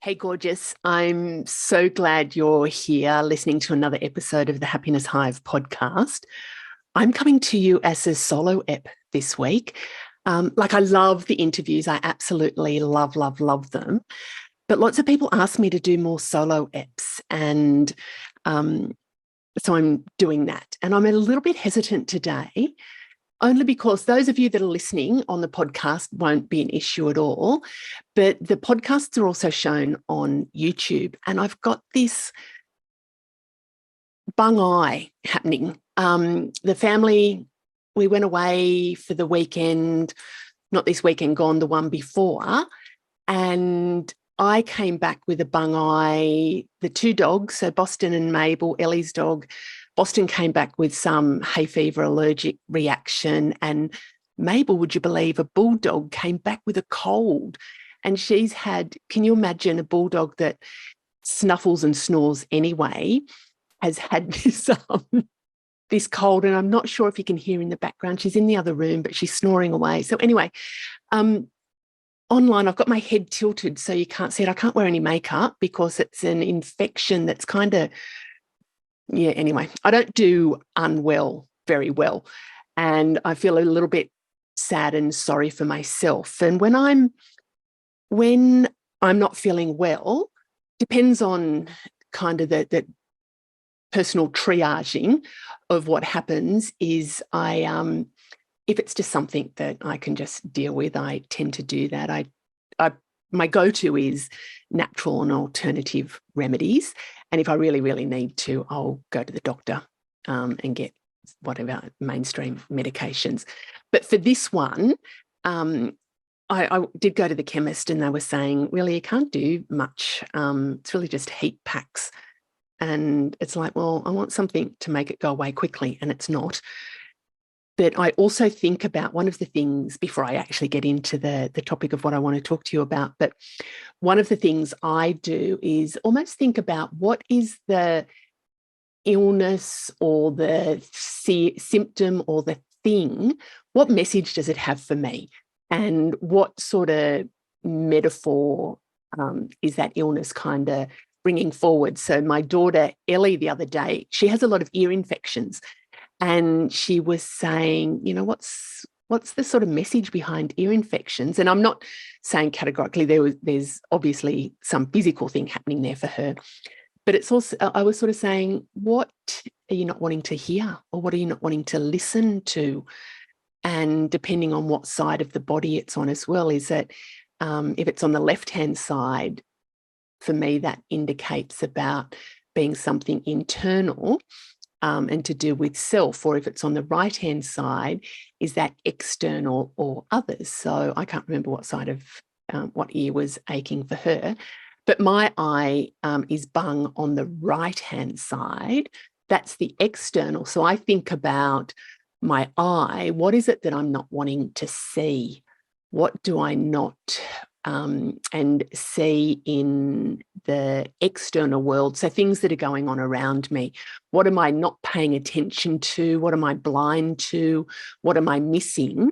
Hey, gorgeous. I'm so glad you're here listening to another episode of the Happiness Hive podcast. I'm coming to you as a solo ep this week. I love the interviews. I absolutely love them. But lots of people ask me to do more solo eps. And so I'm doing that. And I'm a little bit hesitant today, only because those of you that are listening on the podcast won't be an issue at all. But the podcasts are also shown on YouTube. And I've got this bung eye happening. The family, we went away for the weekend, not this weekend gone, the one before. And I came back with a bung eye. The two dogs, so Boston and Mabel, Ellie's dog, Boston came back with some hay fever allergic reaction, and Mabel, would you believe, a bulldog came back with a cold. And she's had, can you imagine a bulldog that snuffles and snores anyway, has had this cold, and I'm not sure if you can hear in the background. She's in the other room, but she's snoring away. So anyway, online, I've got my head tilted so you can't see it. I can't wear any makeup because it's an infection that's kind of, anyway, I don't do unwell very well. And I feel a little bit sad and sorry for myself. And when I'm not feeling well, depends on kind of the personal triaging of what happens is if it's just something that I can just deal with, I tend to do that. My go-to is natural and alternative remedies. And if I really, really need to, I'll go to the doctor and get whatever mainstream medications. But for this one, I did go to the chemist and they were saying, really, you can't do much. It's really just heat packs. And it's like, well, I want something to make it go away quickly, and it's not. But I also think about one of the things, before I actually get into the topic of what I want to talk to you about, but one of the things I do is almost think about what is the illness or the symptom or the thing, what message does it have for me? And what sort of metaphor is that illness kind of bringing forward? So my daughter, Ellie, the other day, she has a lot of ear infections. And she was saying, what's the sort of message behind ear infections? And I'm not saying categorically there's obviously some physical thing happening there for her. But it's also, I was sort of saying, what are you not wanting to hear, or what are you not wanting to listen to? And depending on what side of the body it's on as well, is that if it's on the left-hand side, for me, that indicates about being something internal and to do with self, or if it's on the right-hand side, is that external or others. So I can't remember what side of what ear was aching for her, but my eye is bung on the right-hand side. That's the external. So I think about my eye. What is it that I'm not wanting to see? What do I not and see in the external world? So things that are going on around me. What am I not paying attention to? What am I blind to? What am I missing?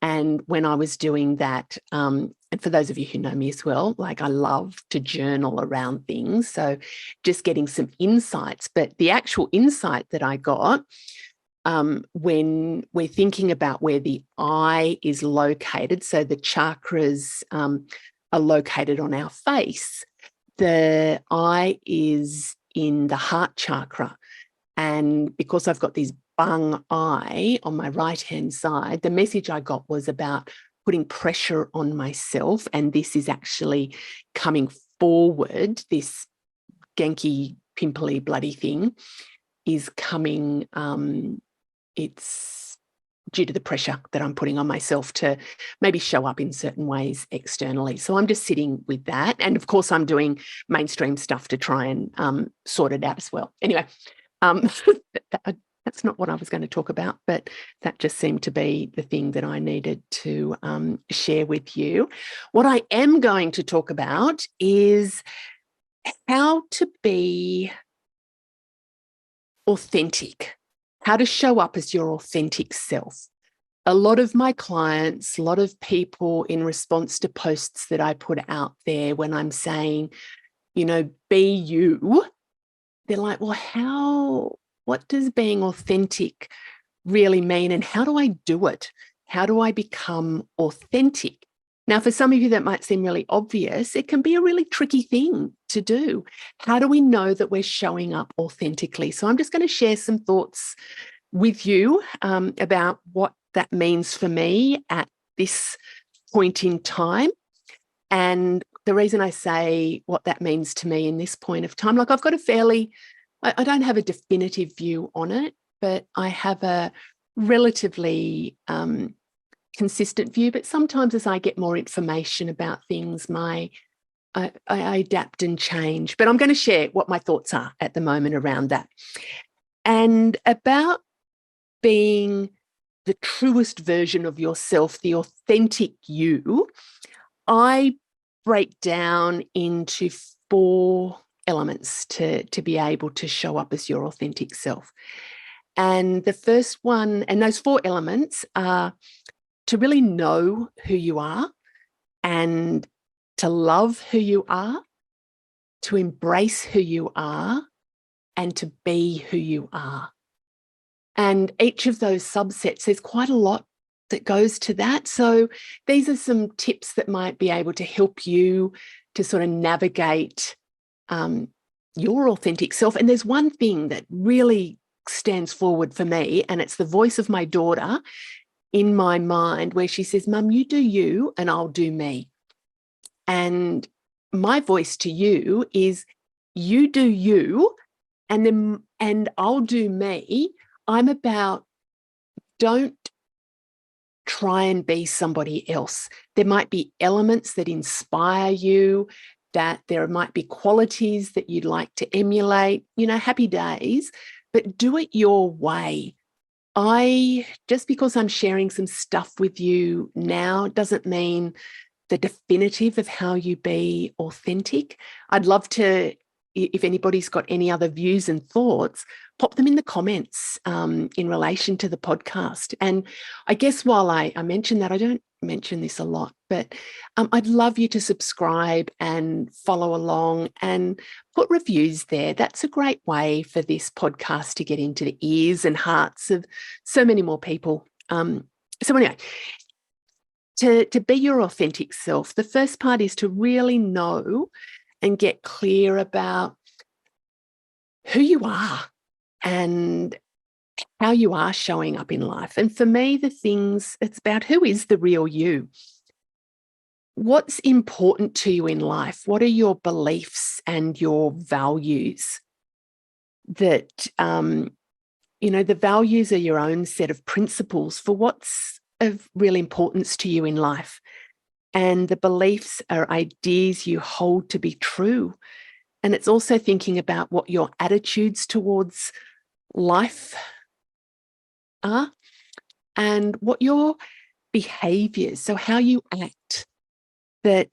And when I was doing that, and for those of you who know me as well, I love to journal around things. So just getting some insights. But the actual insight that I got, when we're thinking about where the eye is located, so the chakras are located on our face, the eye is in the heart chakra. And because I've got this bung eye on my right-hand side, the message I got was about putting pressure on myself. And this is actually coming forward, this ganky, pimply, bloody thing is coming, it's due to the pressure that I'm putting on myself to maybe show up in certain ways externally. So I'm just sitting with that. And of course, I'm doing mainstream stuff to try and sort it out as well. Anyway, that's not what I was going to talk about, but that just seemed to be the thing that I needed to share with you. What I am going to talk about is how to be authentic. How to show up as your authentic self. a lot of my clients, a lot of people in response to posts that I put out there when I'm saying, be you, they're like, well, what does being authentic really mean? And how do I do it? How do I become authentic? Now, for some of you, that might seem really obvious. It can be a really tricky thing to do. How do we know that we're showing up authentically? So I'm just going to share some thoughts with you about what that means for me at this point in time. And the reason I say what that means to me in this point of time, like I've got I don't have a definitive view on it, but I have a relatively consistent view. But sometimes as I get more information about things, I adapt and change. But I'm going to share what my thoughts are at the moment around that. And about being the truest version of yourself, the authentic you, I break down into 4 elements to be able to show up as your authentic self. And the first one, and those 4 elements are to really know who you are and to love who you are, to embrace who you are, and to be who you are. And each of those subsets, there's quite a lot that goes to that. So these are some tips that might be able to help you to sort of navigate your authentic self. And there's one thing that really stands forward for me, and it's the voice of my daughter in my mind where she says, "Mum, you do you and I'll do me." And my voice to you is, you do you and I'll do me. I'm about, don't try and be somebody else. There might be elements that inspire you, that there might be qualities that you'd like to emulate, happy days, but do it your way. Just because I'm sharing some stuff with you now doesn't mean the definitive of how you be authentic. I'd love to, if anybody's got any other views and thoughts, pop them in the comments in relation to the podcast. And I guess while I mention that, I don't mention this a lot, but I'd love you to subscribe and follow along and put reviews there. That's a great way for this podcast to get into the ears and hearts of so many more people. So anyway, to be your authentic self, the first part is to really know and get clear about who you are and how you are showing up in life. And for me, it's about who is the real you. What's important to you in life? What are your beliefs and your values? That, the values are your own set of principles for what's of real importance to you in life. And the beliefs are ideas you hold to be true. And it's also thinking about what your attitudes towards life are and what your behaviors, so how you act. That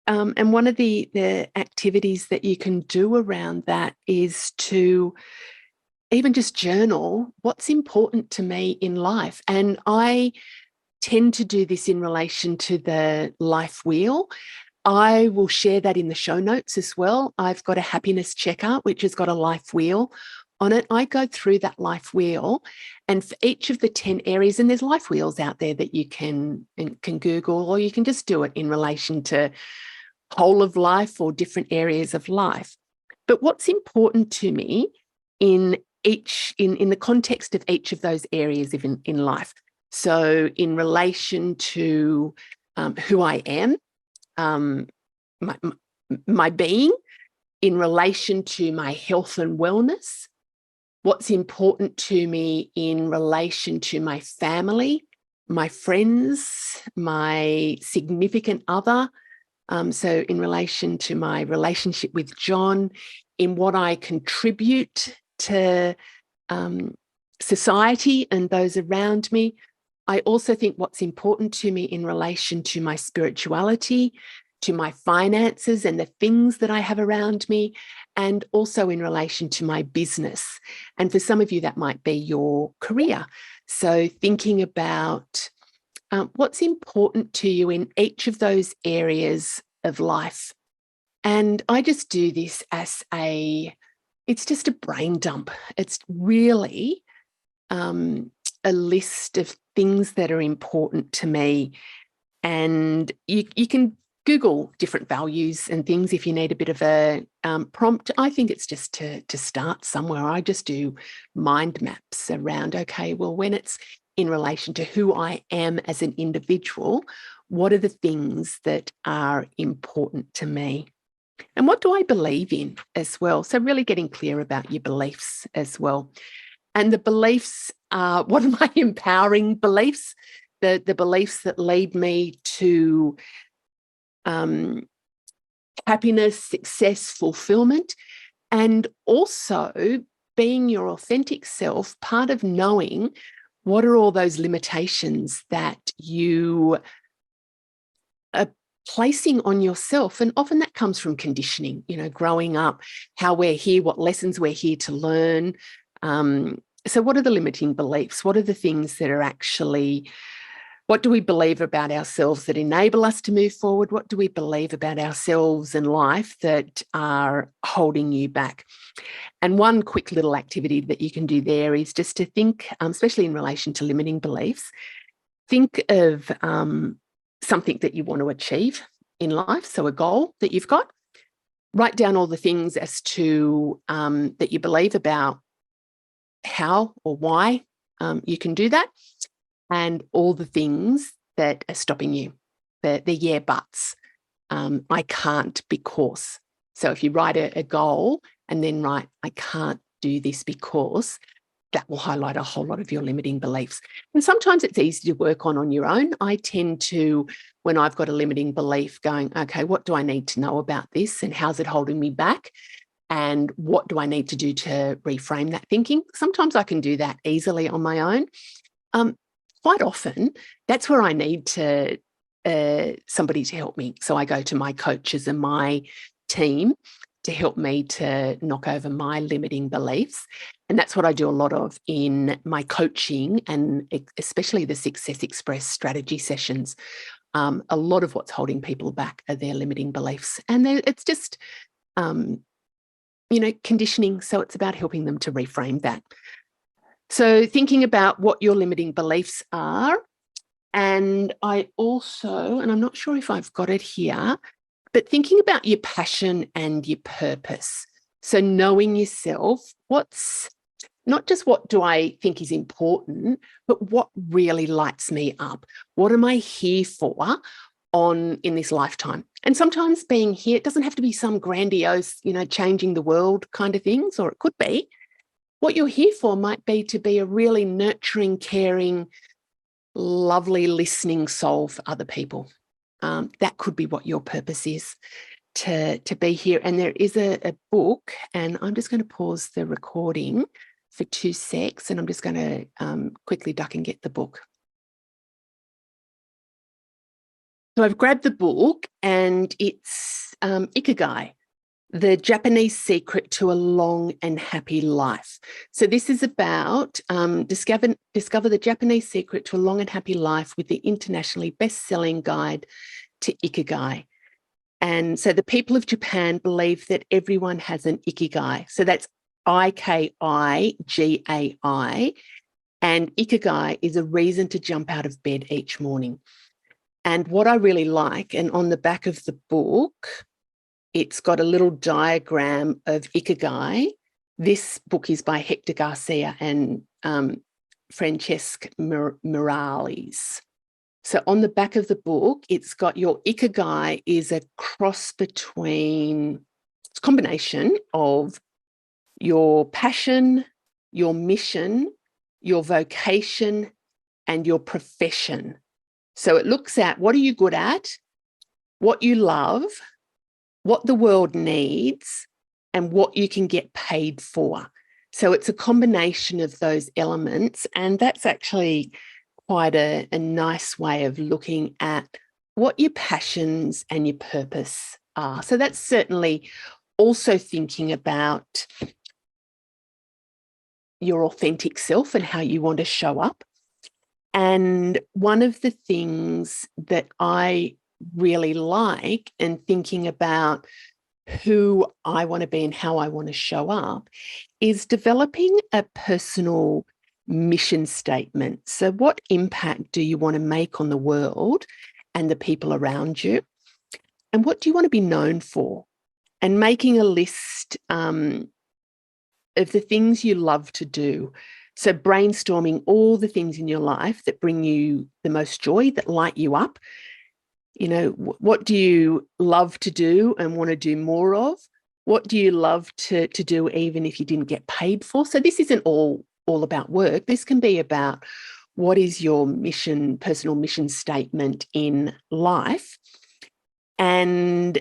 and one of the activities that you can do around that is to even just journal what's important to me in life. And I tend to do this in relation to the life wheel. I will share that in the show notes as well. I've got a happiness checkup, which has got a life wheel on it. I go through that life wheel, and for each of the 10 areas, and there's life wheels out there that you can Google, or you can just do it in relation to whole of life or different areas of life. But what's important to me in the context of each of those areas in life. So in relation to who I am, my being, in relation to my health and wellness, what's important to me in relation to my family, my friends, my significant other. So in relation to my relationship with John, in what I contribute to society and those around me. I also think what's important to me in relation to my spirituality to my finances and the things that I have around me, and also in relation to my business. And for some of you, that might be your career. So thinking about what's important to you in each of those areas of life. And I just do this as it's just a brain dump. It's really a list of things that are important to me. And you can Google different values and things if you need a bit of a prompt. I think it's just to start somewhere. I just do mind maps around, okay, well, when it's in relation to who I am as an individual, what are the things that are important to me? And what do I believe in as well? So really getting clear about your beliefs as well. And the beliefs are, what are my empowering beliefs? The beliefs that lead me to happiness, success, fulfillment, and also being your authentic self, part of knowing what are all those limitations that you are placing on yourself. And often that comes from conditioning, growing up, how we're here, what lessons we're here to learn. So what are the limiting beliefs? What are the things that are actually, what do we believe about ourselves that enable us to move forward? What do we believe about ourselves and life that are holding you back? And one quick little activity that you can do there is just to think, especially in relation to limiting beliefs, think of something that you want to achieve in life, so a goal that you've got. Write down all the things as to that you believe about how or why you can do that, and all the things that are stopping you, the yeah buts. I can't because. So if you write a goal and then write, I can't do this because, that will highlight a whole lot of your limiting beliefs. And sometimes it's easy to work on your own. I tend to, when I've got a limiting belief, going, okay, what do I need to know about this and how's it holding me back? And what do I need to do to reframe that thinking? Sometimes I can do that easily on my own. Quite often, that's where I need to somebody to help me. So I go to my coaches and my team to help me to knock over my limiting beliefs. And that's what I do a lot of in my coaching, and especially the Success Express strategy sessions. A lot of what's holding people back are their limiting beliefs. And it's just, conditioning. So it's about helping them to reframe that. So thinking about what your limiting beliefs are. And I also, and I'm not sure if I've got it here, but thinking about your passion and your purpose. So knowing yourself, what's not just what do I think is important, but what really lights me up? What am I here for in this lifetime? And sometimes being here, it doesn't have to be some grandiose, changing the world kind of things, or it could be. What you're here for might be to be a really nurturing, caring, lovely listening soul for other people. That could be what your purpose is, to be here. And there is a book, and I'm just going to pause the recording for 2 secs, and I'm just going to quickly duck and get the book. So I've grabbed the book, and it's Ikigai, The Japanese Secret to a Long and Happy Life. So this is about discover the Japanese secret to a long and happy life with the internationally best-selling guide to Ikigai. And so the people of Japan believe that everyone has an Ikigai. So that's Ikigai, and Ikigai is a reason to jump out of bed each morning. And what I really like, and on the back of the book, it's got a little diagram of Ikigai. This book is by Hector Garcia and Francesc Morales. So on the back of the book, it's got your Ikigai is a cross between, it's a combination of your passion, your mission, your vocation, and your profession. So it looks at what are you good at, what you love, what the world needs, and what you can get paid for. So it's a combination of those elements, and that's actually quite a nice way of looking at what your passions and your purpose are. So that's certainly also thinking about your authentic self and how you want to show up. And one of the things that I really like and thinking about who I want to be and how I want to show up is developing a personal mission statement. So what impact do you want to make on the world and the people around you? And what do you want to be known for? And making a list of the things you love to do. So brainstorming all the things in your life that bring you the most joy, that light you up. You know, what do you love to do and want to do more of? What do you love to do even if you didn't get paid for? So this isn't all about work. This can be about what is your mission, personal mission statement in life. And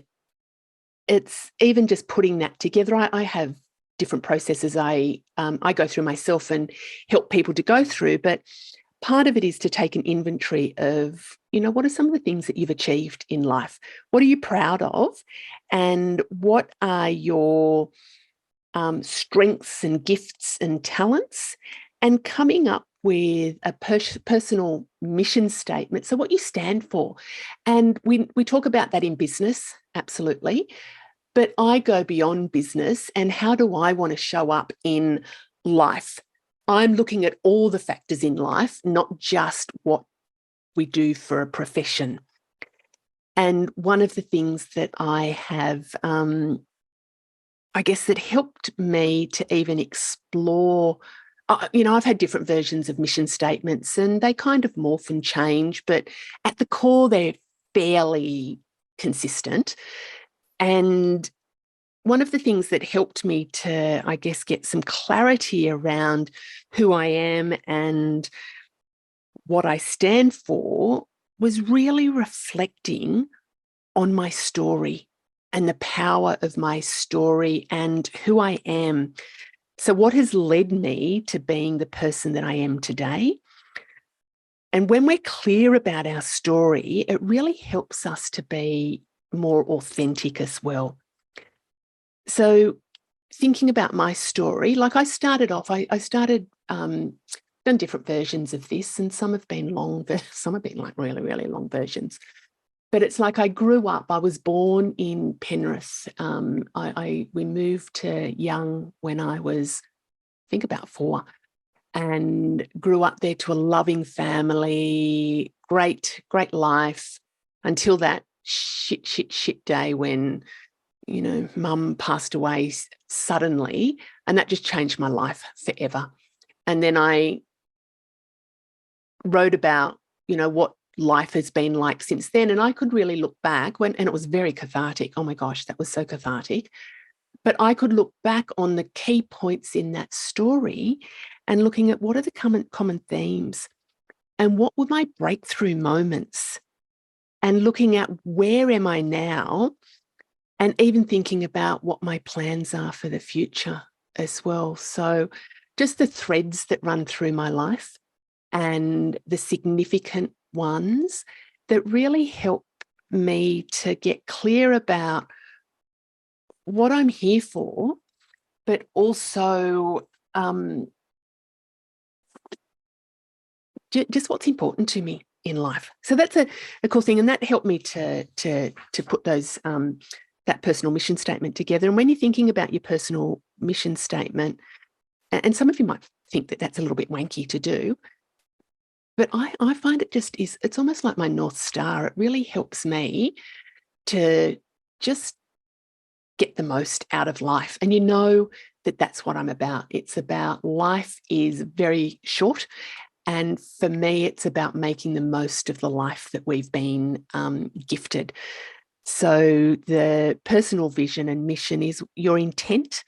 it's even just putting that together. I have different processes I go through myself and help people to go through, but part of it is to take an inventory of, you know, what are some of the things that you've achieved in life? What are you proud of? And what are your strengths and gifts and talents? And coming up with a personal mission statement. So what you stand for. And we talk about that in business, absolutely. But I go beyond business and how do I want to show up in life? I'm looking at all the factors in life, not just what we do for a profession. And one of the things that I have, I guess, that helped me to even explore, you know, I've had different versions of mission statements and they kind of morph and change, but at the core, they're fairly consistent. And one of the things that helped me to, I guess, get some clarity around who I am and what I stand for was really reflecting on my story and the power of my story and who I am. So what has led me to being the person that I am today? And when we're clear about our story, it really helps us to be more authentic as well. So thinking about my story, like I started off, I started, done different versions of this, and some have been long, some have been like really, really long versions. But it's like I grew up, I was born in Penrith. We moved to Young when I was, I think, about 4, and grew up there to a loving family, great life, until that shit day when, you know, mum passed away suddenly, and that just changed my life forever. And then I wrote about, you know, what life has been like since then. And I could really look back and it was very cathartic. Oh my gosh, that was so cathartic. But I could look back on the key points in that story and looking at what are the common themes and what were my breakthrough moments, and looking at where am I now, and even thinking about what my plans are for the future as well. So just the threads that run through my life and the significant ones that really help me to get clear about what I'm here for, but also just what's important to me in life. So that's a cool thing, and that helped me to put those that personal mission statement together. And when you're thinking about your personal mission statement, and some of you might think that that's a little bit wanky to do, but I find it just is, it's almost like my North Star. It really helps me to just get the most out of life. And you know that that's what I'm about. It's about life is very short. And for me, it's about making the most of the life that we've been gifted. So the personal vision and mission is your intent,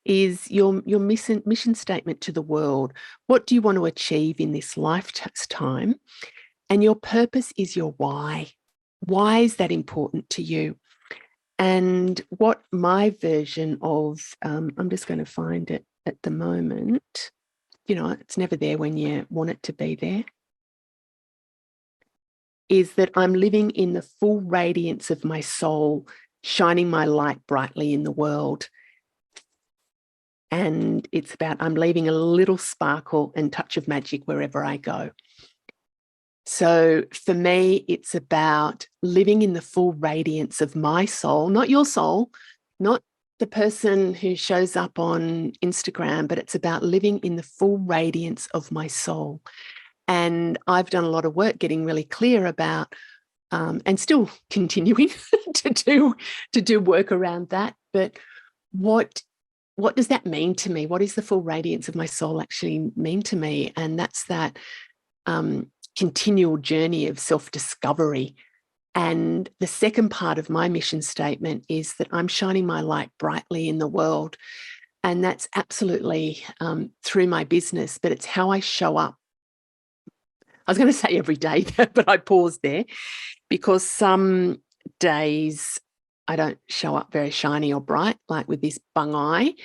is your mission statement to the world. What do you want to achieve in this lifetime? And your purpose is your why. Why is that important to you? And what my version of, I'm just going to find it at the moment. You know, it's never there when you want it to be there. is that I'm living in the full radiance of my soul, shining my light brightly in the world. And it's about I'm leaving a little sparkle and touch of magic wherever I go. So for me, it's about living in the full radiance of my soul, not your soul, not the person who shows up on Instagram, but it's about living in the full radiance of my soul. And I've done a lot of work getting really clear about, and still continuing to do work around that. But what does that mean to me? What does the full radiance of my soul actually mean to me? And that's that continual journey of self-discovery. And the second part of my mission statement is that I'm shining my light brightly in the world. And that's absolutely through my business, but it's how I show up. I was going to say every day, but I paused there because some days I don't show up very shiny or bright, like with this bung eye.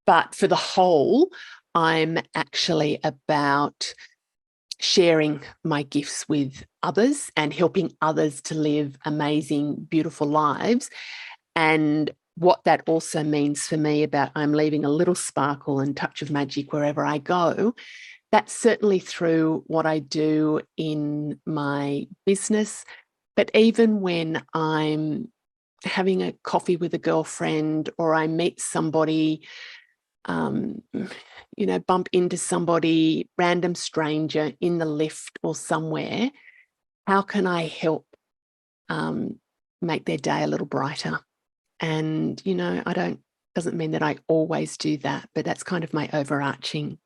But for the whole, I'm actually about sharing my gifts with others and helping others to live amazing, beautiful lives. And what that also means for me about I'm leaving a little sparkle and touch of magic wherever I go. That's certainly through what I do in my business. But even when I'm having a coffee with a girlfriend or I meet somebody, bump into somebody, random stranger in the lift or somewhere, how can I help make their day a little brighter? And, doesn't mean that I always do that, but that's kind of my overarching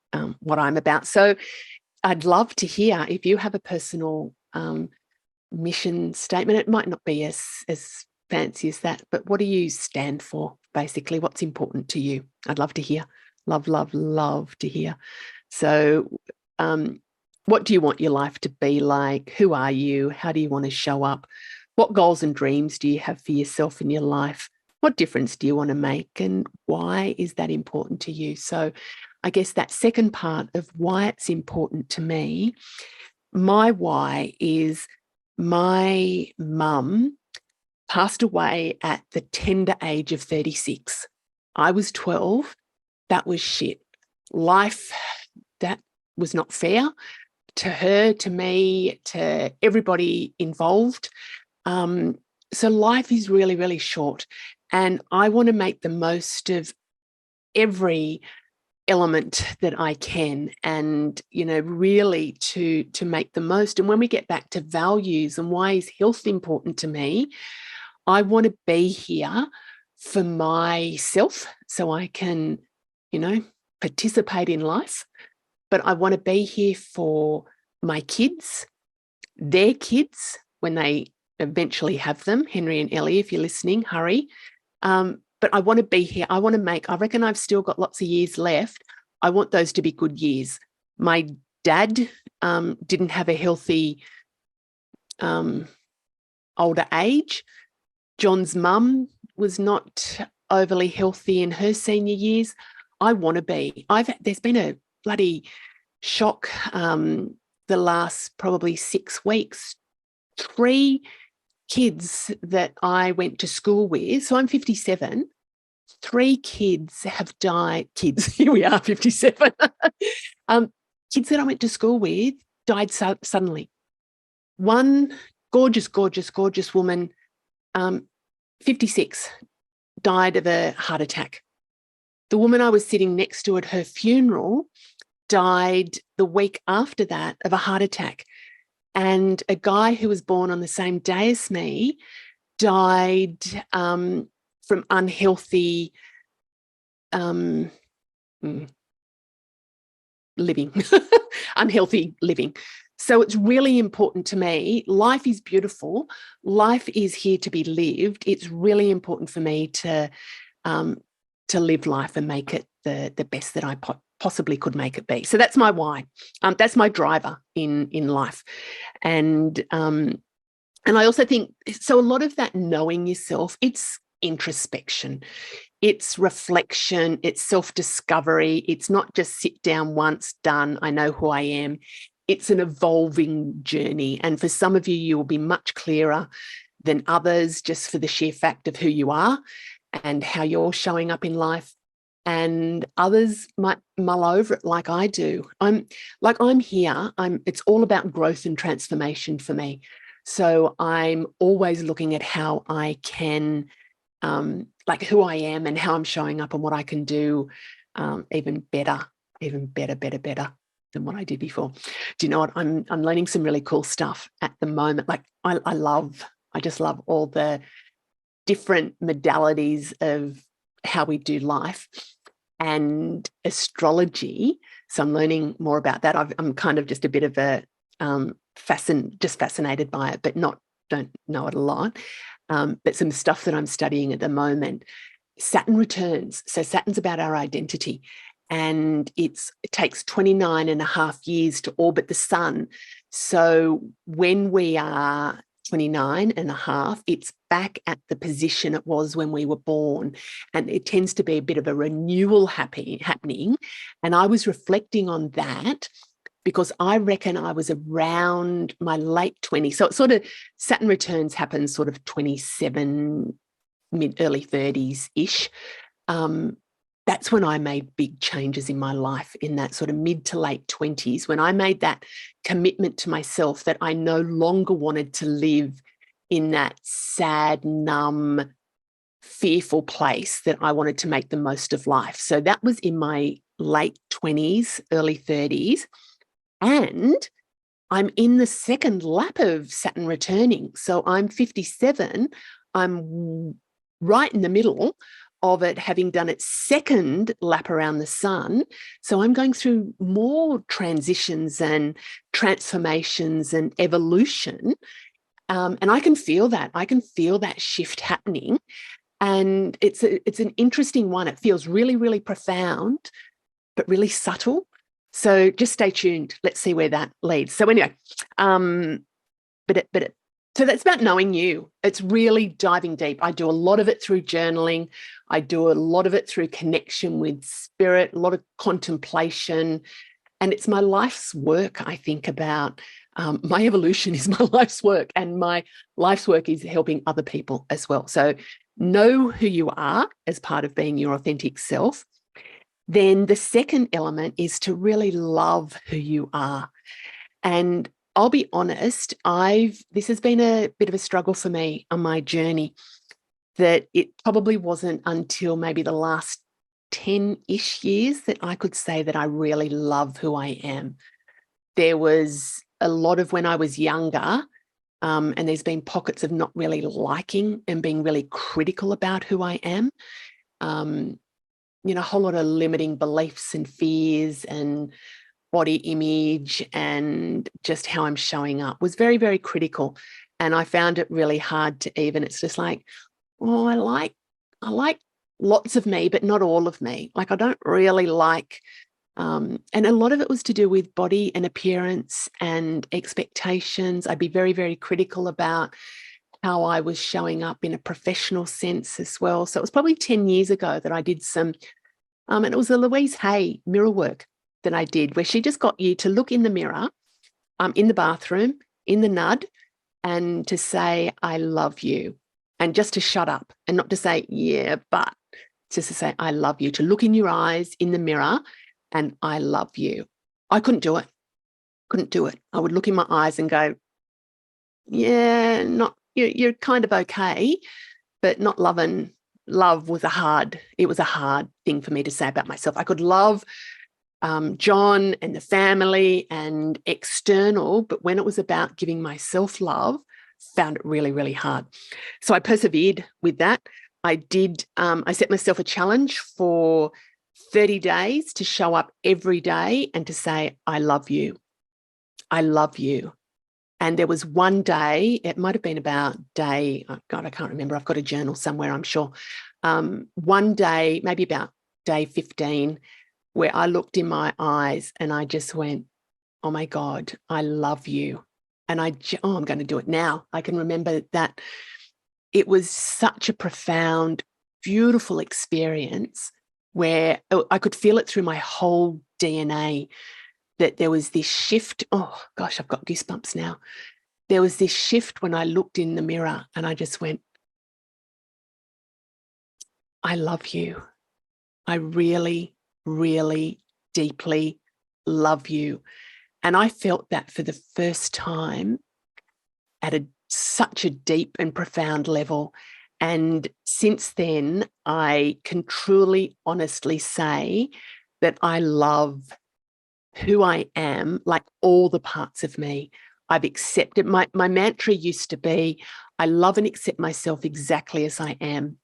what I'm about. So I'd love to hear if you have a personal mission statement. It might not be as fancy as that, but what do you stand for, basically? What's important to you? I'd love to hear. Love, love, love to hear. So what do you want your life to be like? Who are you? How do you want to show up? What goals and dreams do you have for yourself in your life? What difference do you want to make? And why is that important to you? So I guess that second part of why it's important to me, my why is my mum passed away at the tender age of 36. I was 12. That was shit. Life, that was not fair to her, to me, to everybody involved. So life is really, really short. And I want to make the most of every element that I can and, really to make the most. And when we get back to values and why is health important to me, I want to be here for myself so I can, participate in life. But I want to be here for my kids, their kids, when they eventually have them. Henry and Ellie, if you're listening, hurry. But I want to be here. I reckon I've still got lots of years left. I want those to be good years. My dad didn't have a healthy older age. John's mum was not overly healthy in her senior years. I want to be. There's been a bloody shock the last probably 6 weeks. 3 kids that I went to school with, so I'm 57, 3 kids have died. Kids, here we are, 57. Kids that I went to school with died suddenly. One gorgeous, gorgeous, gorgeous woman, 56, died of a heart attack. The woman I was sitting next to at her funeral died the week after that of a heart attack. And a guy who was born on the same day as me died from unhealthy living, unhealthy living. So it's really important to me. Life is beautiful. Life is here to be lived. It's really important for me to live life and make it the best that I possibly could make it be. So that's my why. That's my driver in life. And I also think, so a lot of that knowing yourself, it's introspection. it's reflection, it's self-discovery. It's not just sit down once, done, I know who I am. It's an evolving journey. And for some of you, you will be much clearer than others just for the sheer fact of who you are and how you're showing up in life. And others might mull over it like I do. I'm here. It's all about growth and transformation for me. So I'm always looking at how I can, like who I am and how I'm showing up and what I can do even better than what I did before. Do you know what? I'm learning some really cool stuff at the moment. Like I just love all the different modalities of how we do life and astrology. So I'm learning more about that. I'm kind of just a bit of a fascinated by it, but don't know it a lot. But some stuff that I'm studying at the moment, Saturn returns. So Saturn's about our identity. And it takes 29 and a half years to orbit the sun. So when we are 29 and a half, it's back at the position it was when we were born. And it tends to be a bit of a renewal happening. And I was reflecting on that because I reckon I was around my late 20s. So it's sort of Saturn returns happens sort of 27, early 30s-ish. That's when I made big changes in my life, in that sort of mid to late 20s, when I made that commitment to myself that I no longer wanted to live in that sad, numb, fearful place, that I wanted to make the most of life. So that was in my late 20s, early 30s. And I'm in the second lap of Saturn returning. So I'm 57. I'm right in the middle of it, having done its second lap around the sun. So I'm going through more transitions and transformations and evolution. And I can feel that. I can feel that shift happening. And it's an interesting one. It feels really, really profound, but really subtle. So just stay tuned. Let's see where that leads. So anyway, so that's about knowing you. It's really diving deep. I do a lot of it through journaling. I do a lot of it through connection with spirit, a lot of contemplation. And it's my life's work. I think about my evolution is my life's work, and my life's work is helping other people as well. So know who you are as part of being your authentic self. Then the second element is to really love who you are. And I'll be honest, this has been a bit of a struggle for me on my journey, that it probably wasn't until maybe the last 10-ish years that I could say that I really love who I am. There was a lot of when I was younger, and there's been pockets of not really liking and being really critical about who I am. A whole lot of limiting beliefs and fears and body image and just how I'm showing up was very, very critical. And I found it really hard to even, it's just like, oh, I like lots of me, but not all of me. Like I don't really like, and a lot of it was to do with body and appearance and expectations. I'd be very, very critical about how I was showing up in a professional sense as well. So it was probably 10 years ago that I did some, and it was a Louise Hay mirror work that I did, where she just got you to look in the mirror, in the bathroom, in the nud, and to say, I love you. And just to shut up and not to say, yeah, but just to say, I love you, to look in your eyes in the mirror and I love you. I couldn't do it. I would look in my eyes and go, yeah, you're kind of okay, but not loving. Love was a hard thing for me to say about myself. I could love John and the family and external, but when it was about giving myself love, found it really, really hard. So I persevered with that. I set myself a challenge for 30 days to show up every day and to say, I love you. I love you. And there was one day, it might have been about day, oh God, I can't remember. I've got a journal somewhere, I'm sure. One day, maybe about day 15, where I looked in my eyes and I just went, oh my God, I love you. And I'm going to do it now. I can remember that it was such a profound beautiful experience where I could feel it through my whole DNA that there was this shift. Oh, gosh, I've got goosebumps now. There was this shift when I looked in the mirror and I just went, I love you. I really, really deeply love you. And I felt that for the first time at such a deep and profound level. And since then, I can truly, honestly say that I love who I am, like all the parts of me. I've accepted, my mantra used to be, I love and accept myself exactly as I am.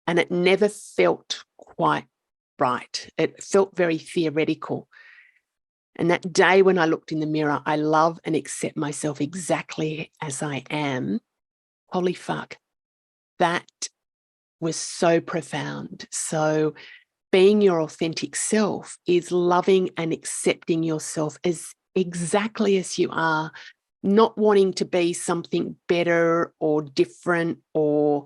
And it never felt quite right. It felt very theoretical. And that day when I looked in the mirror, I love and accept myself exactly as I am. Holy fuck. That was so profound. So being your authentic self is loving and accepting yourself as exactly as you are, not wanting to be something better or different or,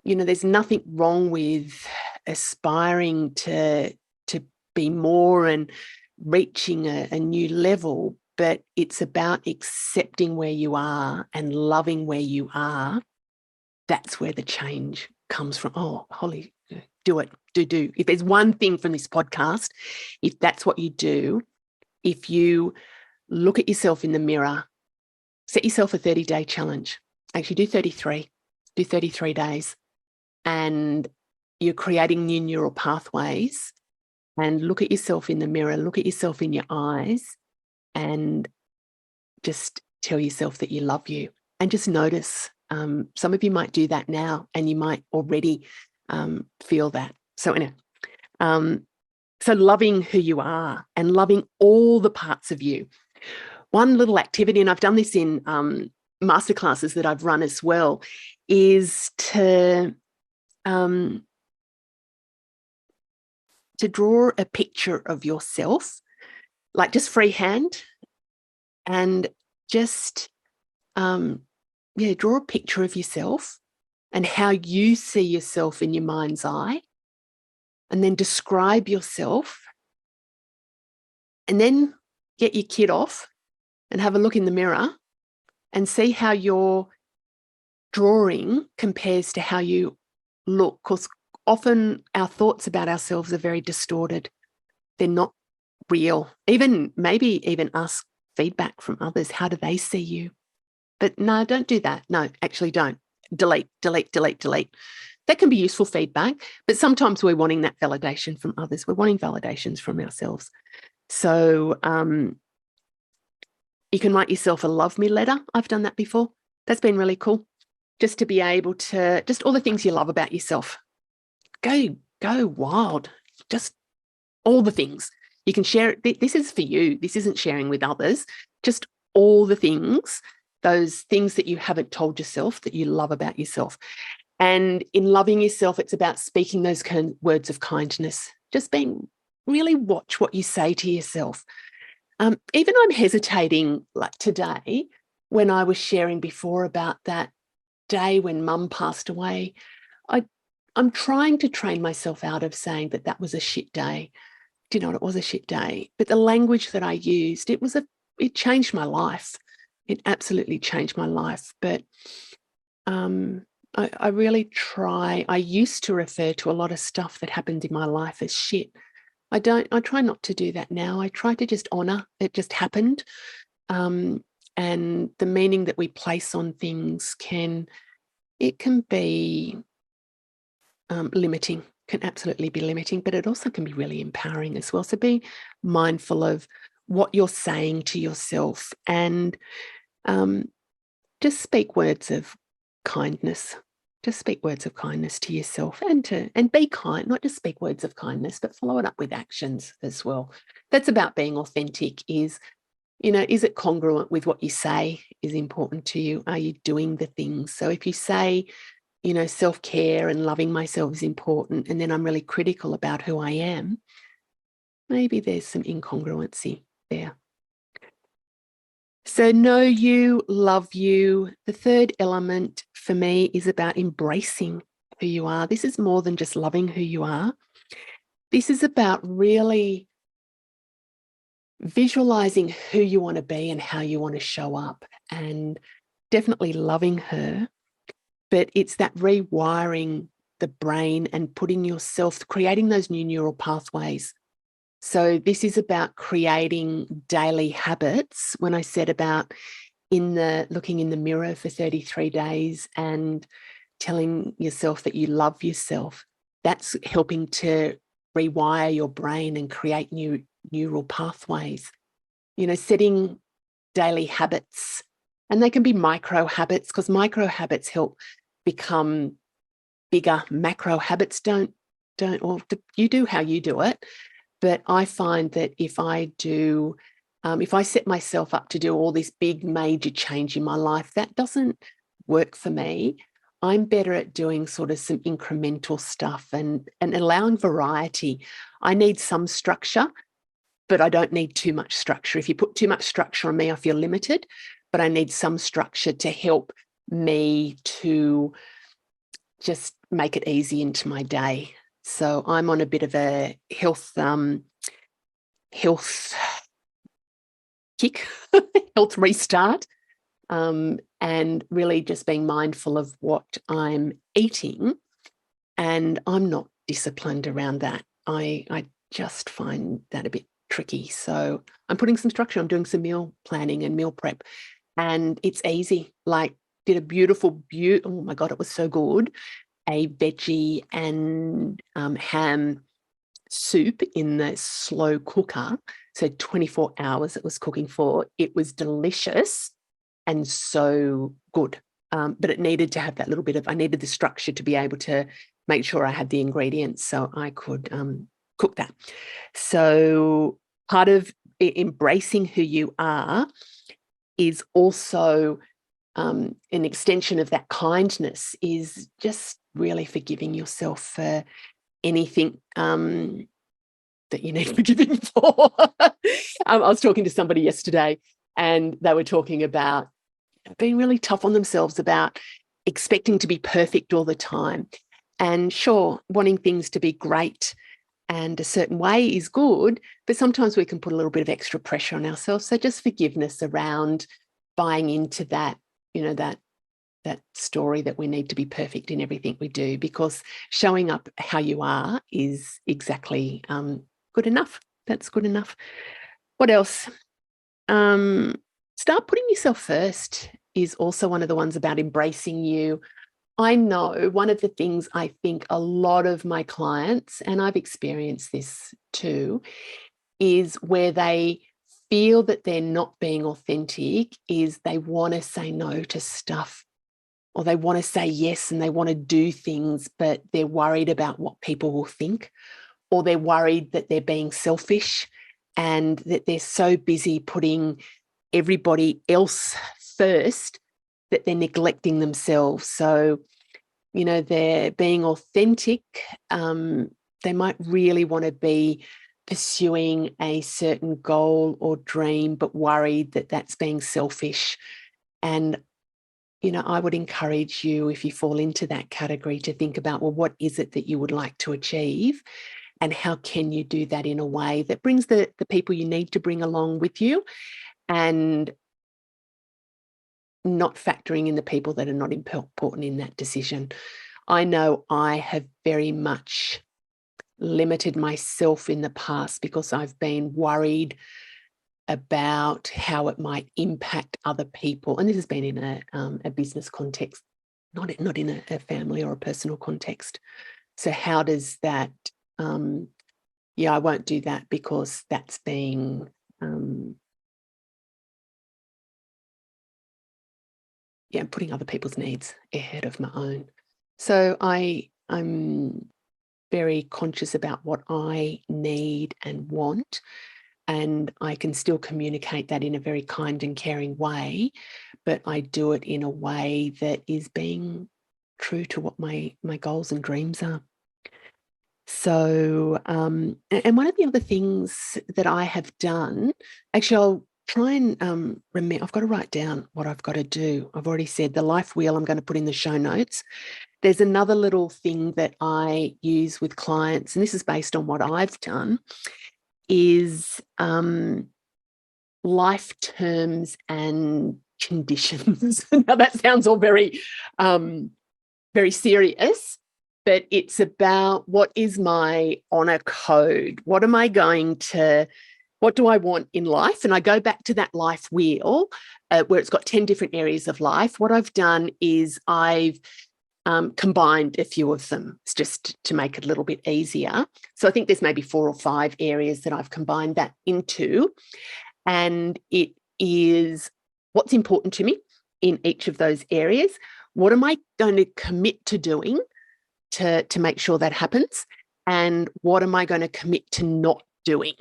there's nothing wrong with aspiring to be more and reaching a new level, but it's about accepting where you are and loving where you are. That's where the change comes from. Oh, Holly, do it, do. If there's one thing from this podcast, if that's what you do, if you look at yourself in the mirror, set yourself a 30-day challenge. Actually, do 33 days. And you're creating new neural pathways, and look at yourself in the mirror, look at yourself in your eyes, and just tell yourself that you love you. And just notice. Some of you might do that now, and you might already feel that. So anyway, so loving who you are and loving all the parts of you. One little activity, and I've done this in masterclasses that I've run as well, is to draw a picture of yourself, like just freehand, and just draw a picture of yourself and how you see yourself in your mind's eye, and then describe yourself, and then get your kit off and have a look in the mirror and see how your drawing compares to how you look. Because often our thoughts about ourselves are very distorted. They're not real. Maybe even ask feedback from others. How do they see you? But no, don't do that. No, actually don't. Delete. That can be useful feedback, but sometimes we're wanting that validation from others. We're wanting validations from ourselves. So you can write yourself a love me letter. I've done that before. That's been really cool. Just to be able to, just all the things you love about yourself. Go wild. Just all the things. You can share it. This is for you. This isn't sharing with others. Just all the things, those things that you haven't told yourself that you love about yourself. And in loving yourself, it's about speaking those words of kindness. Just really watch what you say to yourself. Even I'm hesitating, like today, when I was sharing before about that day when Mum passed away, I'm trying to train myself out of saying that was a shit day. Do you know what? It was a shit day. But the language that I used, it changed my life. It absolutely changed my life. But I really try. I used to refer to a lot of stuff that happened in my life as shit. I try not to do that now. I try to just honor it just happened. And the meaning that we place on things can be limiting, can absolutely be limiting, but it also can be really empowering as well. So be mindful of what you're saying to yourself, and just speak words of kindness. Just speak words of kindness to yourself, and be kind. Not just speak words of kindness, but follow it up with actions as well. That's about being authentic. Is it congruent with what you say is important to you? Are you doing the things? So if you say, self-care and loving myself is important, and then I'm really critical about who I am, maybe there's some incongruency there. So know you, love you. The third element for me is about embracing who you are. This is more than just loving who you are. This is about really visualizing who you want to be and how you want to show up, and definitely loving her. But it's that rewiring the brain and putting yourself, creating those new neural pathways. So this is about creating daily habits. When I said about looking in the mirror for 33 days and telling yourself that you love yourself, that's helping to rewire your brain and create new neural pathways. Setting daily habits, and they can be micro habits, because micro habits help become bigger. Macro habits don't, or you do how you do it. But I find that if I set myself up to do all this big major change in my life, that doesn't work for me. I'm better at doing sort of some incremental stuff and allowing variety. I need some structure, but I don't need too much structure. If you put too much structure on me, I feel limited, but I need some structure to help me to just make it easy into my day. So I'm on a bit of a health kick, health restart, and really just being mindful of what I'm eating. And I'm not disciplined around that. I just find that a bit tricky. So I'm putting some structure. I'm doing some meal planning and meal prep, and it's easy. Like, did a beautiful, oh my God, it was so good. A veggie and ham soup in the slow cooker. So 24 hours it was cooking for. It was delicious and so good. But it needed to have that little bit of, I needed the structure to be able to make sure I had the ingredients so I could cook that. So part of embracing who you are is also an extension of that kindness, is just really forgiving yourself for anything that you need forgiving for. I was talking to somebody yesterday and they were talking about being really tough on themselves about expecting to be perfect all the time. And sure, wanting things to be great and a certain way is good, but sometimes we can put a little bit of extra pressure on ourselves. So just forgiveness around buying into that, that story that we need to be perfect in everything we do, because showing up how you are is exactly good enough. That's good enough. What else? Start putting yourself first is also one of the ones about embracing you. I know one of the things I think a lot of my clients, and I've experienced this too, is where they feel that they're not being authentic, is they want to say no to stuff, or they want to say yes and they want to do things, but they're worried about what people will think, or they're worried that they're being selfish and that they're so busy putting everybody else first that they're neglecting themselves. So, they're being authentic. They might really want to be pursuing a certain goal or dream, but worried that that's being selfish. And I would encourage you, if you fall into that category, to think about, well, what is it that you would like to achieve? And how can you do that in a way that brings the people you need to bring along with you, and not factoring in the people that are not important in that decision. I know I have very much limited myself in the past because I've been worried about how it might impact other people. And this has been in a business context, not in a family or a personal context. So how does that, I won't do that because that's being, putting other people's needs ahead of my own. So I'm very conscious about what I need and want, and I can still communicate that in a very kind and caring way, but I do it in a way that is being true to what my goals and dreams are. So, and one of the other things that I have done, actually, I'll try and remember, I've got to write down what I've got to do. I've already said the life wheel I'm going to put in the show notes. there's another little thing that I use with clients, and this is based on what I've done, is life terms and conditions. Now that sounds all very, very serious, but it's about what is my honor code? What do I want in life? And I go back to that life wheel where it's got 10 different areas of life. What I've done is I've combined a few of them. It's just to make it a little bit easier. So I think there's maybe 4 or 5 areas that I've combined that into. And it is what's important to me in each of those areas. What am I going to commit to doing to make sure that happens? And what am I going to commit to not doing?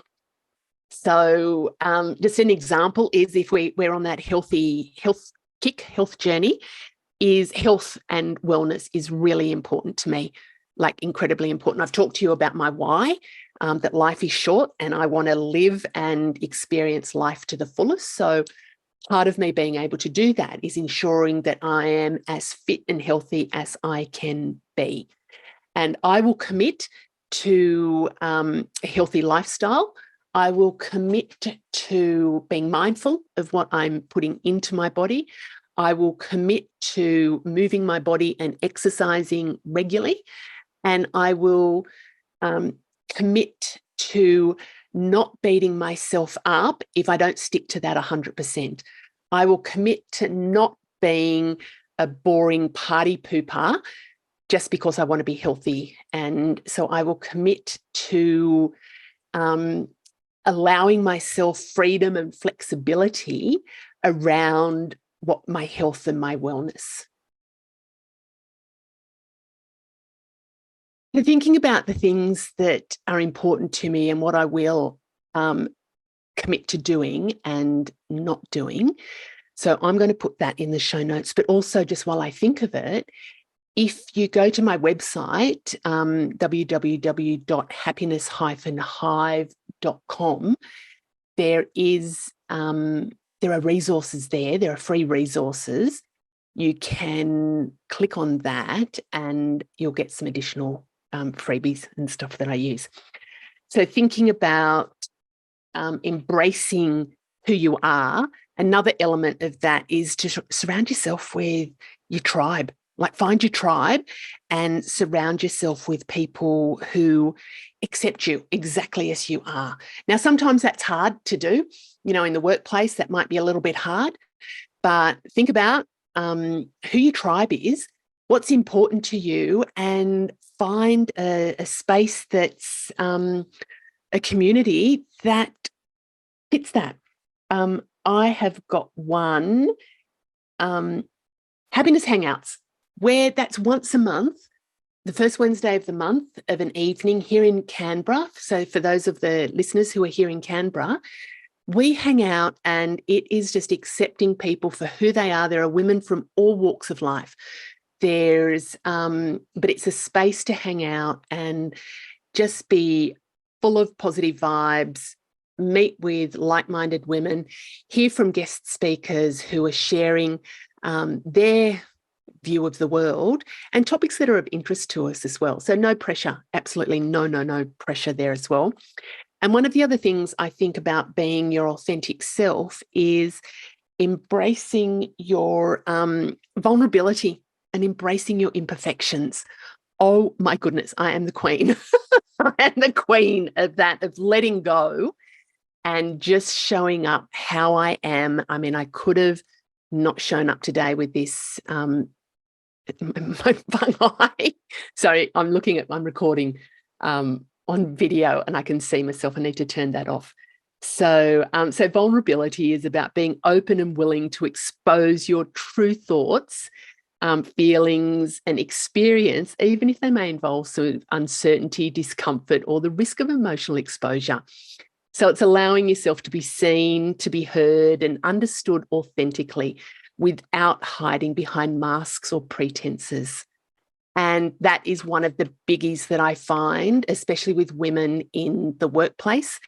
So just an example is if we're on that health journey, is health and wellness is really important to me, like incredibly important. I've talked to you about my why, that life is short and I want to live and experience life to the fullest. So part of me being able to do that is ensuring that I am as fit and healthy as I can be. And I will commit to a healthy lifestyle. I will commit to being mindful of what I'm putting into my body. I will commit to moving my body and exercising regularly. And I will commit to not beating myself up if I don't stick to that 100%. I will commit to not being a boring party pooper just because I want to be healthy. And so I will commit to allowing myself freedom and flexibility around what my health and my wellness. So thinking about the things that are important to me and what I will commit to doing and not doing. So I'm going to put that in the show notes, but also just while I think of it, if you go to my website, www.happiness-hive.com, there are resources there. There are free resources. You can click on that and you'll get some additional freebies and stuff that I use. So thinking about embracing who you are, another element of that is to surround yourself with your tribe. Like find your tribe and surround yourself with people who accept you exactly as you are. Now, sometimes that's hard to do. You know, in the workplace, that might be a little bit hard. But think about who your tribe is, what's important to you, and find a space that's a community that fits that. I have got one, Happiness Hangouts, where that's once a month, the first Wednesday of the month of an evening here in Canberra. So for those of the listeners who are here in Canberra, we hang out and it is just accepting people for who they are. There are women from all walks of life. But it's a space to hang out and just be full of positive vibes, meet with like-minded women, hear from guest speakers who are sharing their view of the world and topics that are of interest to us as well. So no pressure, absolutely no pressure there as well. And one of the other things I think about being your authentic self is embracing your vulnerability and embracing your imperfections. Oh my goodness, I am the queen. I am the queen of that, of letting go and just showing up how I am. I mean, I could have not shown up today with this my eye. Sorry, I'm recording on video and I can see myself. I need to turn that off. So vulnerability is about being open and willing to expose your true thoughts, feelings and experience, even if they may involve sort of uncertainty, discomfort, or the risk of emotional exposure. So it's allowing yourself to be seen, to be heard and understood authentically without hiding behind masks or pretenses. And that is one of the biggies that I find, especially with women in the workplace,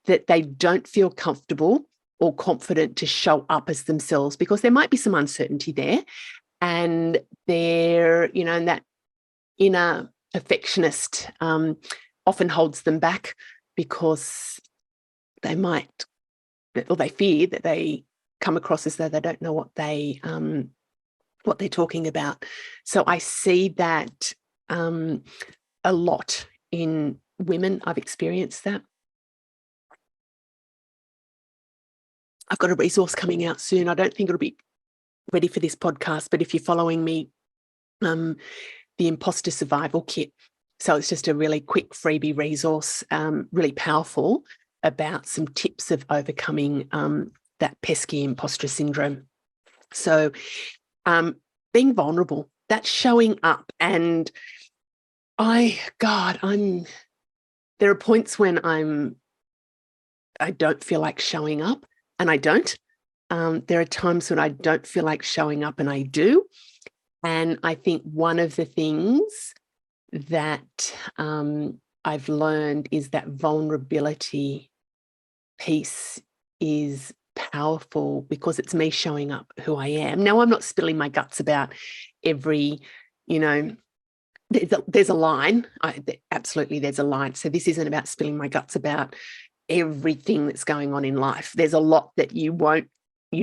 that they don't feel comfortable or confident to show up as themselves because there might be some uncertainty there. And and that inner perfectionist often holds them back because they might, or they fear that they come across as though they don't know what they're talking about. So I see that a lot in women. I've experienced that. I've got a resource coming out soon. I don't think it'll be ready for this podcast, but if you're following me, the Imposter Survival Kit. So it's just a really quick freebie resource, really powerful, about some tips of overcoming that pesky imposter syndrome. So being vulnerable, that's showing up. And there are points when I don't feel like showing up, and I don't. There are times when I don't feel like showing up, and I do. And I think one of the things that I've learned is that vulnerability piece is powerful because it's me showing up who I am. Now, I'm not spilling my guts about every, there's a line. Absolutely, there's a line. So this isn't about spilling my guts about everything that's going on in life. There's a lot that you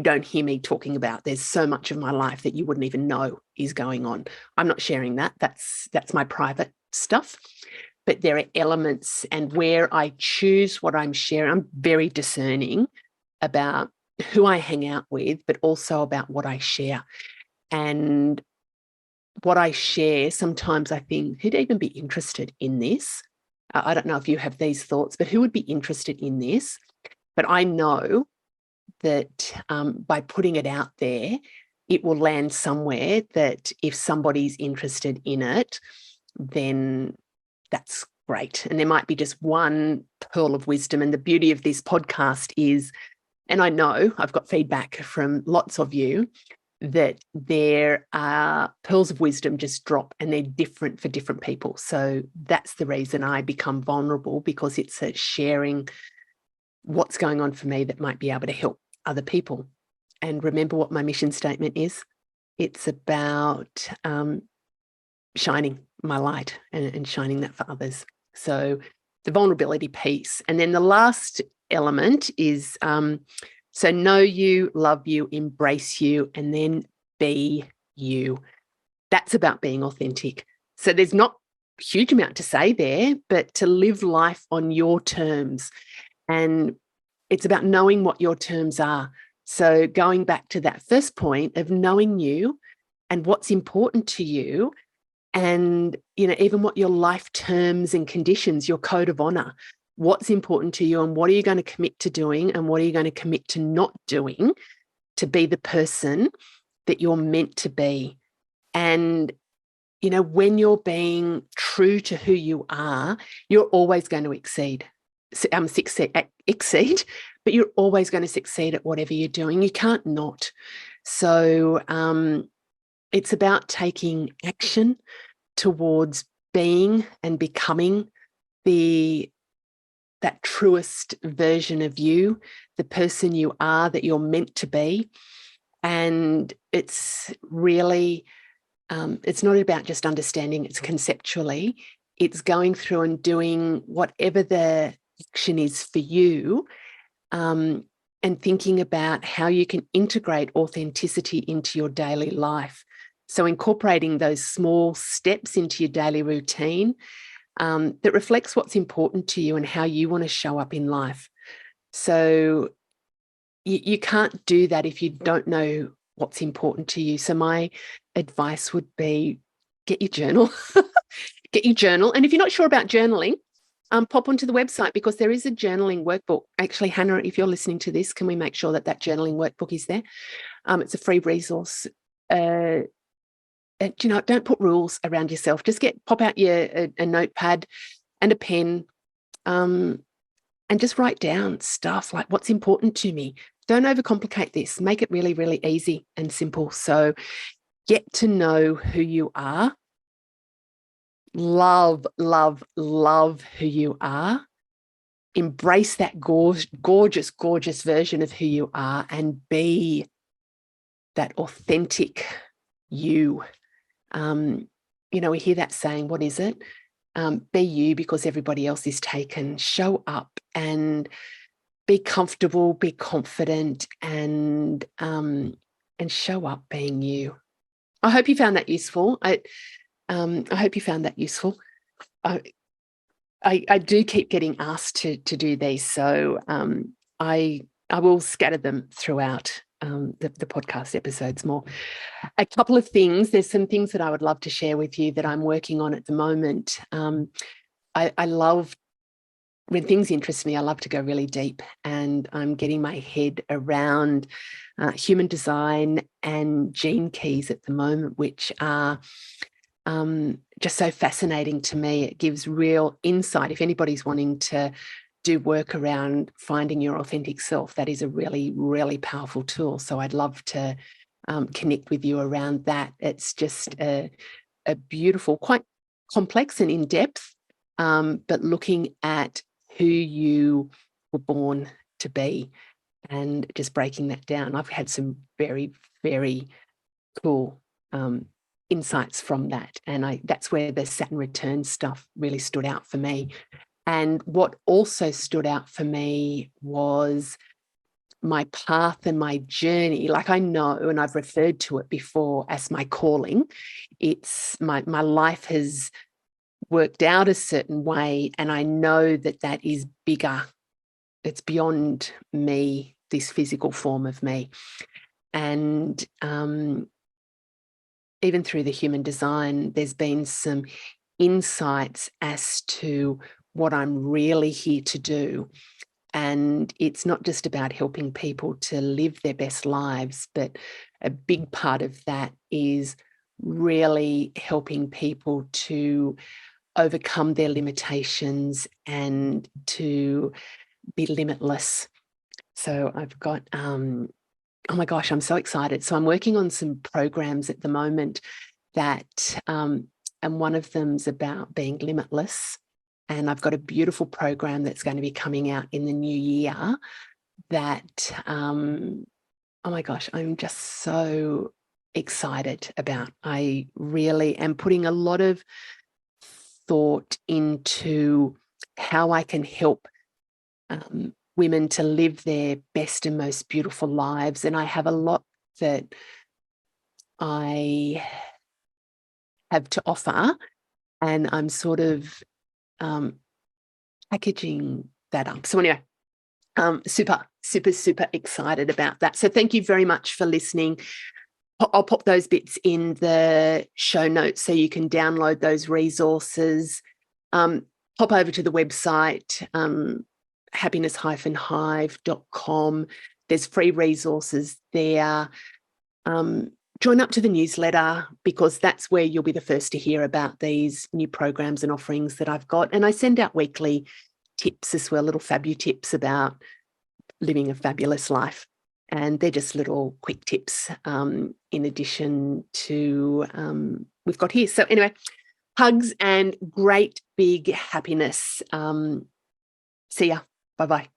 don't hear me talking about. There's so much of my life that you wouldn't even know is going on. I'm not sharing that. That's my private stuff. But there are elements, and where I choose what I'm sharing, I'm very discerning about who I hang out with, but also about what I share. And what I share, sometimes I think, who'd even be interested in this? I don't know if you have these thoughts, but who would be interested in this? But I know that by putting it out there, it will land somewhere that if somebody's interested in it, then that's great. And there might be just one pearl of wisdom. And the beauty of this podcast is, and I know I've got feedback from lots of you, that there are pearls of wisdom just drop, and they're different for different people. So that's the reason I become vulnerable, because it's a sharing what's going on for me that might be able to help other people. And remember what my mission statement is. It's about shining my light and shining that for others. So the vulnerability piece. And then the last element is, so know you, love you, embrace you, and then be you. That's about being authentic. So there's not a huge amount to say there, but to live life on your terms. And it's about knowing what your terms are. So going back to that first point of knowing you and what's important to you, and even what your life terms and conditions, your code of honor, what's important to you, and what are you going to commit to doing, and what are you going to commit to not doing to be the person that you're meant to be. And when you're being true to who you are, you're always going to exceed, but you're always going to succeed at whatever you're doing. You can't not. So it's about taking action towards being and becoming that truest version of you, the person you are, that you're meant to be. And it's really, it's not about just understanding it conceptually. It's going through and doing whatever the action is for you, and thinking about how you can integrate authenticity into your daily life. So incorporating those small steps into your daily routine that reflects what's important to you and how you want to show up in life. So you can't do that if you don't know what's important to you. So my advice would be, get your journal. Get your journal. And if you're not sure about journaling, pop onto the website, because there is a journaling workbook. Actually, Hannah, if you're listening to this, can we make sure that journaling workbook is there? It's a free resource. Don't put rules around yourself. Just pop out a notepad and a pen, and just write down stuff like what's important to me. Don't overcomplicate this. Make it really, really easy and simple. So get to know who you are. Love, love, love who you are. Embrace that gorgeous, gorgeous version of who you are, and be that authentic you. we hear that saying, what is it? Be you because everybody else is taken. Show up and be comfortable, be confident, and show up being you. I hope you found that useful. I hope you found that useful. I do keep getting asked to do these, so I will scatter them throughout the podcast episodes more. A couple of things. There's some things that I would love to share with you that I'm working on at the moment. I love when things interest me. I love to go really deep, and I'm getting my head around human design and gene keys at the moment, which are just so fascinating to me. It gives real insight. If anybody's wanting to do work around finding your authentic self, that is a really, really powerful tool. So I'd love to connect with you around that. It's just a beautiful, quite complex and in-depth, but looking at who you were born to be and just breaking that down. I've had some very, very cool insights from that. And that's where the Saturn return stuff really stood out for me. And what also stood out for me was my path and my journey. Like, I know, and I've referred to it before as my calling. It's my life has worked out a certain way, and I know that is bigger. It's beyond me, this physical form of me. And even through the human design, there's been some insights as to what I'm really here to do. And it's not just about helping people to live their best lives, but a big part of that is really helping people to overcome their limitations and to be limitless. So I've got, oh my gosh, I'm so excited. So I'm working on some programs at the moment that, and one of them's about being limitless. And I've got a beautiful program that's going to be coming out in the new year that, oh my gosh, I'm just so excited about. I really am putting a lot of thought into how I can help women to live their best and most beautiful lives. And I have a lot that I have to offer, and I'm sort of packaging that up. So anyway, super, super, super excited about that. So thank you very much for listening. I'll pop those bits in the show notes so you can download those resources. Pop over to the website, happiness-hive.com. There's free resources there. Join up to the newsletter, because that's where you'll be the first to hear about these new programs and offerings that I've got. And I send out weekly tips as well, little fabu tips about living a fabulous life. And they're just little quick tips in addition to we've got here. So anyway, hugs and great big happiness. See ya. Bye-bye.